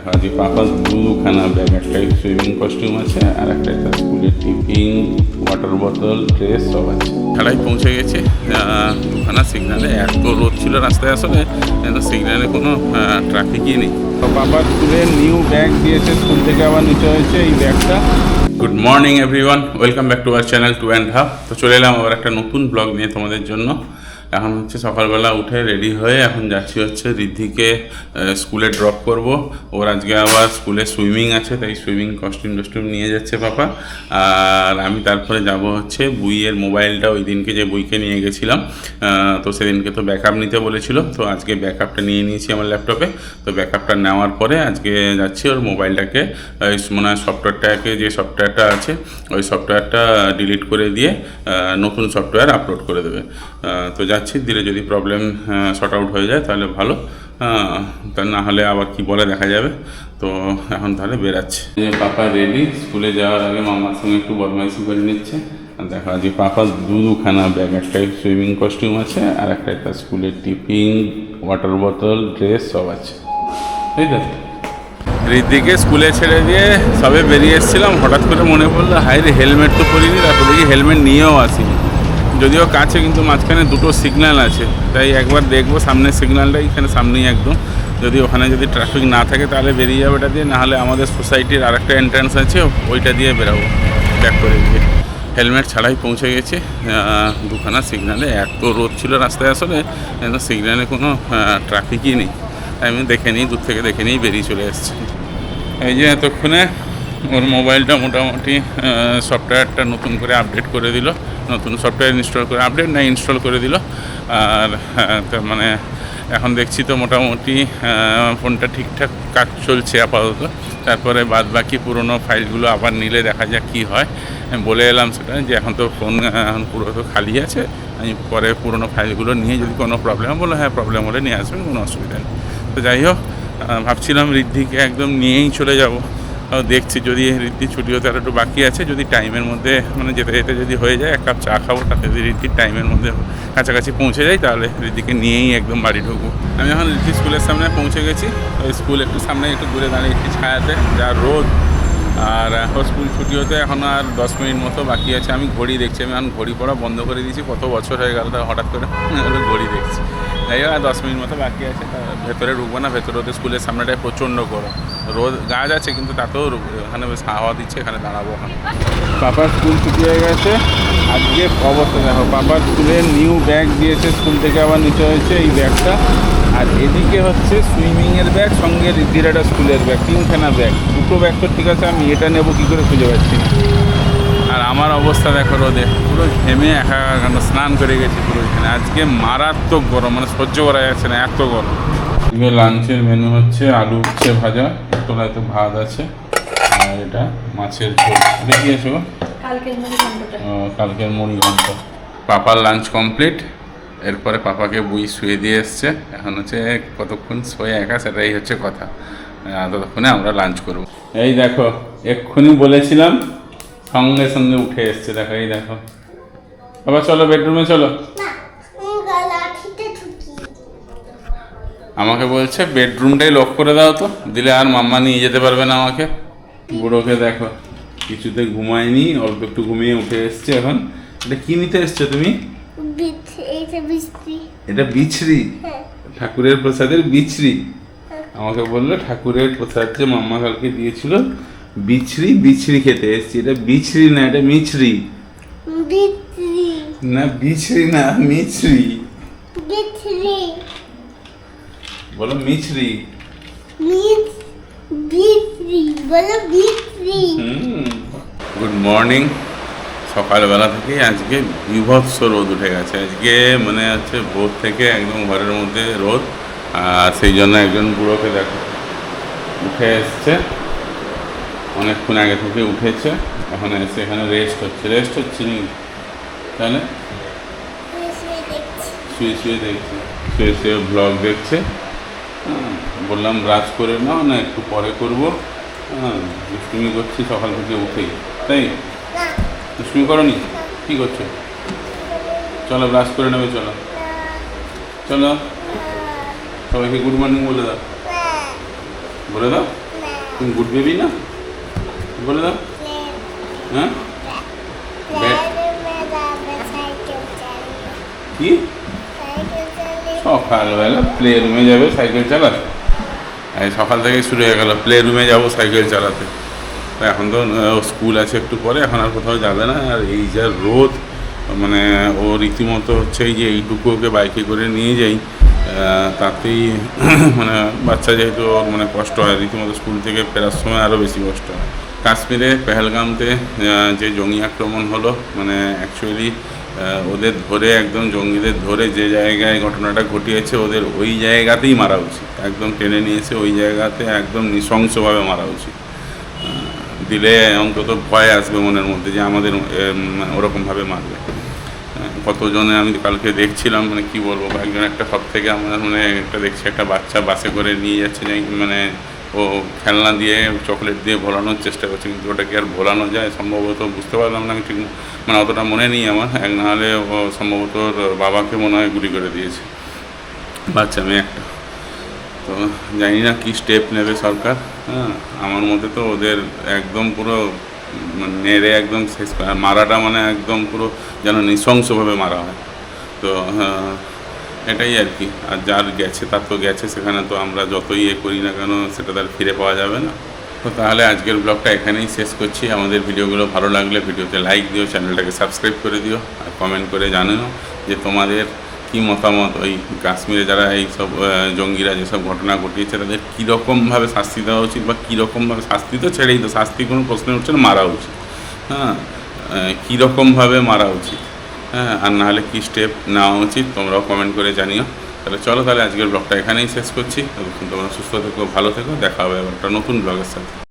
দেখো আজ পাপার দুখানা ব্যাগ, একটা সুইমিং কস্টিউম আছে আর একটা স্কুলের টিফিন, ওয়াটার বোতল, ড্রেস সব আছে। খেলায় পৌঁছে গেছে। দুখানা সিগনালে এত রোদ ছিল রাস্তায়, আসলে সিগনালে কোনো ট্রাফিকই নেই। পাপার স্কুলের নিউ ব্যাগ দিয়েছে, স্কুল থেকে আবার নিতে হয়েছে এই ব্যাগটা। Good morning everyone, welcome back to our channel 2.5। তো চলে এলাম আবার একটা নতুন ব্লগ নিয়ে তোমাদের জন্য। এখন হচ্ছে সকালবেলা উঠে রেডি হয়ে এখন যাচ্ছি হচ্ছে রিদ্ধিকে স্কুলে ড্রপ করব। ওর আজকে আবার স্কুলে সুইমিং আছে, তাই সুইমিং কস্টিউম নিয়ে যাচ্ছে পাপা। আর আমি তারপরে যাব হচ্ছে বুইয়ের মোবাইলটা, ওই দিনকে যে বুইকে নিয়ে গেছিলাম, তো সেদিনকে তো ব্যাকআপ নিতে বলেছিল, তো আজকে ব্যাকআপটা নিয়ে নিয়েছি আমার ল্যাপটপে। তো ব্যাকআপটা নেওয়ার পরে আজকে যাচ্ছি ওর মোবাইলটাকে, মানে সফটওয়্যারটাকে, যে সফটওয়্যারটা আছে ওই সফটওয়্যারটা ডিলিট করে দিয়ে নতুন সফটওয়্যার আপলোড করে দেবে। তো যাচ্ছি, দিলে যদি প্রবলেম শর্ট আউট হয়ে যায় তাহলে ভালো, তা না হলে আবার কি বলে দেখা যাবে। তো এখন তাহলে বেরাচ্ছে। যে পাপা রেডি, স্কুলে যাওয়ার আগে মামার সঙ্গে একটু বদমাইশি করে নিচ্ছে। দেখো যে পাপার দুখানা ব্যাগ, একটা সুইমিং কস্টিউম আছে আর একটা স্কুলের টিফিন, ওয়াটার বোতল, ড্রেস সব আছে। তাই তো রিদ্ধিকে স্কুলে ছেড়ে দিয়ে সবে বেরিয়ে এসেছিলাম, হঠাৎ করে মনে পড়লো হাই রে হেলমেট তো পরিনি, তারপর দেখি হেলমেট নিয়েও আসিনি। যদিও কাছে, কিন্তু মাঝখানে দুটো সিগন্যাল আছে, তাই একবার দেখবো সামনের সিগন্যালটা, এখানে সামনেই একদম। যদি ওখানে যদি ট্রাফিক না থাকে তাহলে বেরিয়ে যাবে এটা দিয়ে, নাহলে আমাদের সোসাইটির আরেকটা এন্ট্রান্স আছে, ওইটা দিয়ে বেরাবো ব্যাক করে দিয়ে। হেলমেট ছাড়াই পৌঁছে গেছে দুখানা সিগন্যালে। এত রোদ ছিল রাস্তায়, আসলে সিগন্যালে কোনো ট্রাফিকই নেই। আমি দেখে নিই, দূর থেকে দেখে নিই, বেরিয়ে চলে এসেছি। এই যে এতক্ষণে ওর মোবাইলটা মোটামুটি সফটওয়্যারটা নতুন করে আপডেট করে দিল, নতুন সফটওয়্যার ইনস্টল করে, আপডেট না ইনস্টল করে দিল। আর মানে এখন দেখছি তো মোটামুটি ফোনটা ঠিকঠাক কাজ চলছে আপাতত। তারপরে বাদ বাকি পুরোনো ফাইলগুলো আবার নিলে দেখা যাক কী হয়। আমি বলে এলাম সেটা, যে এখন তো ফোন এখন পুরো তো খালি আছে, আমি পরে পুরোনো ফাইলগুলো নিয়ে যদি কোনো প্রবলেম, বলো হ্যাঁ প্রবলেম হলে নিয়ে আসবেন, কোনো অসুবিধা নেই। তো যাই হোক, ভাবছিলাম রিদ্ধিকে একদম নিয়েই চলে যাব। দেখছি যদি রিদ্ধির ছুটি হতে আর একটু বাকি আছে, যদি টাইমের মধ্যে মানে যেতে যেতে যদি হয়ে যায়, এক কাপ চা খাবো, তাতে যদি রিদ্ধির টাইমের মধ্যে কাছাকাছি পৌঁছে যাই, তাহলে রিদ্ধিকে নিয়েই একদম বাড়ি ঢুকবো। আমি এখন রিদ্ধি স্কুলের সামনে পৌঁছে গেছি। ওই স্কুল একটু সামনে একটু দূরে দাঁড়িয়ে একটি ছায়াতে, যা রোদ। আর ওর স্কুল ছুটি হতে এখন আর 10 মিনিট মতো বাকি আছে। আমি ঘড়ি দেখছি, আমি এখন ঘড়ি পড়া বন্ধ করে দিয়েছি, কত বছর হয়ে গেল, হঠাৎ করে ঘড়ি দেখছি। যাই হোক, আর 10 মিনিট মতো বাকি আছে। ভেতরে ঢুকবো না, ভেতরে ওদের স্কুলের সামনেটায় প্রচণ্ড গরম, রোদ, গাছ আছে কিন্তু তাতেও ওখানে বেশ হাওয়া দিচ্ছে, এখানে দাঁড়াবো ওখানে। পাপার স্কুল ছুটি হয়ে গেছে। আজকে অবস্থা দেখো, পাপার স্কুলের নিউ ব্যাগ দিয়েছে, স্কুল থেকে আবার নিতে হয়েছে এই ব্যাগটা। আর এদিকে হচ্ছে সুইমিংয়ের ব্যাগ, সঙ্গে রিদ্ধির একটা স্কুলের ব্যাগ, 3খানা ব্যাগ। দুটো ব্যাগ তো ঠিক আছে, আমি এটা নেবো কী করে খুঁজে পাচ্ছি। আর আমার অবস্থা দেখো রোদে, পুরো ঘেমে একাকার, স্নান করে গেছি পুরো এখানে। আজকে মারাত্মক গরম, মানে সহ্য করা যাচ্ছে না, এত গরম। লাঞ্চের মেনু হচ্ছে আলু উচ্ছে ভাজা, তোলায় তো ভাত আছে, আর এটা মাছের ঝোল। এটা কি আছে? কালকের মুড়ি ঘন্ট। পাপার লাঞ্চ কমপ্লিট। এরপরে পাপাকে বুই শুয়ে দিয়ে এসছে। এখন হচ্ছে কতক্ষণ শোয়ে একা, সেটাই হচ্ছে কথা। ততক্ষণে আমরা লাঞ্চ করব। এই দেখো, এক্ষুনি বলেছিলাম, সঙ্গে সঙ্গে উঠে এসছে। দেখো, এই দেখো। বাবা চলো বেডরুমে চলো। আমাকে বলছে বেডরুমটাই লক করে দাও তো, দিলে আর মাম্মা নিয়ে যেতে পারবে না আমাকে। বুড়োকে দেখো, কিছুতে ঘুমায়নি, অল্প একটু ঘুমিয়ে উঠে এসছে এখন। এটা কি নিতে এসছো তুমি? এটা বিছরি, ঠাকুরের প্রসাদের বিছরি। আমাকে বললো ঠাকুরের প্রসাদ যে মাম্মা কালকে দিয়েছিল, বিছরি খেতে এসছি। এটা বিছরি না, এটা মিছরি। না বিছরি না, মিছরি বলো, মিছরি। Good morning. সকালবেলা থেকে আজকে বিভৎস রোদ উঠে গেছে। আজকে মানে হচ্ছে ভোর থেকে একদম ঘরের মধ্যে রোদ। আর সেই জন্য একজন বুড়োকে দেখো উঠে এসছে, অনেকক্ষণ আগে থেকে উঠেছে, এখন এসে এখানে রেস্ট হচ্ছে নি, তাহলে শুয়ে দেখছে, শুয়ে ব্লগ দেখছে। বললাম ব্রাশ করে নাও না, একটু পরে করবো। দুষ্টুমি করছি সকাল থেকে উঠেই, তাই দুষ্টুমি করোনি? কী করছো? চলো ব্রাশ করে নেবে, চলো চলো। সবাইকে গুড মর্নিং বলে দাও, বলে দাও। তুমি গুড বেবি না? বলে দাও। হ্যাঁ কি সকালবেলা প্লে রুমে যাবে সাইকেল চালাতে? এই সকাল থেকে শুরু হয়ে গেল প্লে রুমে যাবো সাইকেল চালাতে। এখন তো স্কুল আছে একটু পরে, এখন আর কোথাও যাবে না। আর এই যা রোদ, মানে ও রীতিমতো হচ্ছে এই যে এইটুকু ওকে বাইকে করে নিয়ে যাই, তাতেই মানে বাচ্চা যেহেতু ওর মানে কষ্ট হয় রীতিমতো, স্কুল থেকে ফেরার সময় আরও বেশি কষ্ট হয়। কাশ্মীরে পেহেলগামতে যে জঙ্গি আক্রমণ হলো, মানে অ্যাকচুয়ালি ওদের ধরে একদম জঙ্গিদের ধরে যে জায়গায় ঘটনাটা ঘটিয়েছে ওদের ওই জায়গাতেই মারা উচিত, একদম টেনে নিয়েছে ওই জায়গাতে একদম নৃশংসভাবে মারা উচিত। দিলে অন্তত ভয় আসবে মনের মধ্যে যে আমাদের ওরকমভাবে মারবে। কতজনে আমি কালকে দেখছিলাম, মানে কি বলবো, একজন একটা সব থেকে আমার মানে একটা দেখছি একটা বাচ্চা বাসে করে নিয়ে যাচ্ছে, মানে ও খেলনা দিয়ে চকলেট দিয়ে ভোলানোর চেষ্টা করছে, কিন্তু ওটাকে আর ভোলানো যায় সম্ভবত বুঝতে পারলাম না আমি ঠিক, মানে অতটা মনে নেই আমার। নাহলে ও সম্ভবত ওর বাবাকে মনে হয় গুলি করে দিয়েছে, বাচ্চা মেয়ে একটা। তো জানি না কী স্টেপ নেবে সরকার। হ্যাঁ, আমার মতে তো ওদের একদম পুরো নেড়ে একদম শেষ মারাটা, মানে একদম পুরো যেন নৃশংসভাবে মারা হয়। তো এটাই আর কি। আর যার গেছে তার তো গেছে, সেখানে তো আমরা যতই করি না কেন সেটা তার ফিরে পাওয়া যাবে না। তো তাহলে আজকের ব্লগটা এখানেই শেষ করছি। আমাদের ভিডিওগুলো ভালো লাগলে ভিডিওতে লাইক দিও, চ্যানেলটাকে সাবস্ক্রাইব করে দিও, আর কমেন্ট করে জানিও যে তোমাদের কী মতামত, ওই কাশ্মীরে যারা এই সব জঙ্গিরা যেসব ঘটনা ঘটিয়েছে তাদের কীরকমভাবে শাস্তি দেওয়া উচিত, বা কীরকমভাবে, শাস্তি তো ছেড়েই তো, শাস্তি কোনো প্রশ্ন উঠছে না, মারা উচিত। হ্যাঁ, কীরকমভাবে মারা উচিত, হ্যাঁ, আর নাহলে কী স্টেপ নেওয়া উচিত তোমরাও কমেন্ট করে জানিও। তাহলে চলো, তাহলে আজকের ব্লগটা এখানেই শেষ করছি। ততক্ষণ তোমরা সুস্থ থেকো, ভালো থেকো, দেখা হবে আবার একটা নতুন ব্লগের সাথে।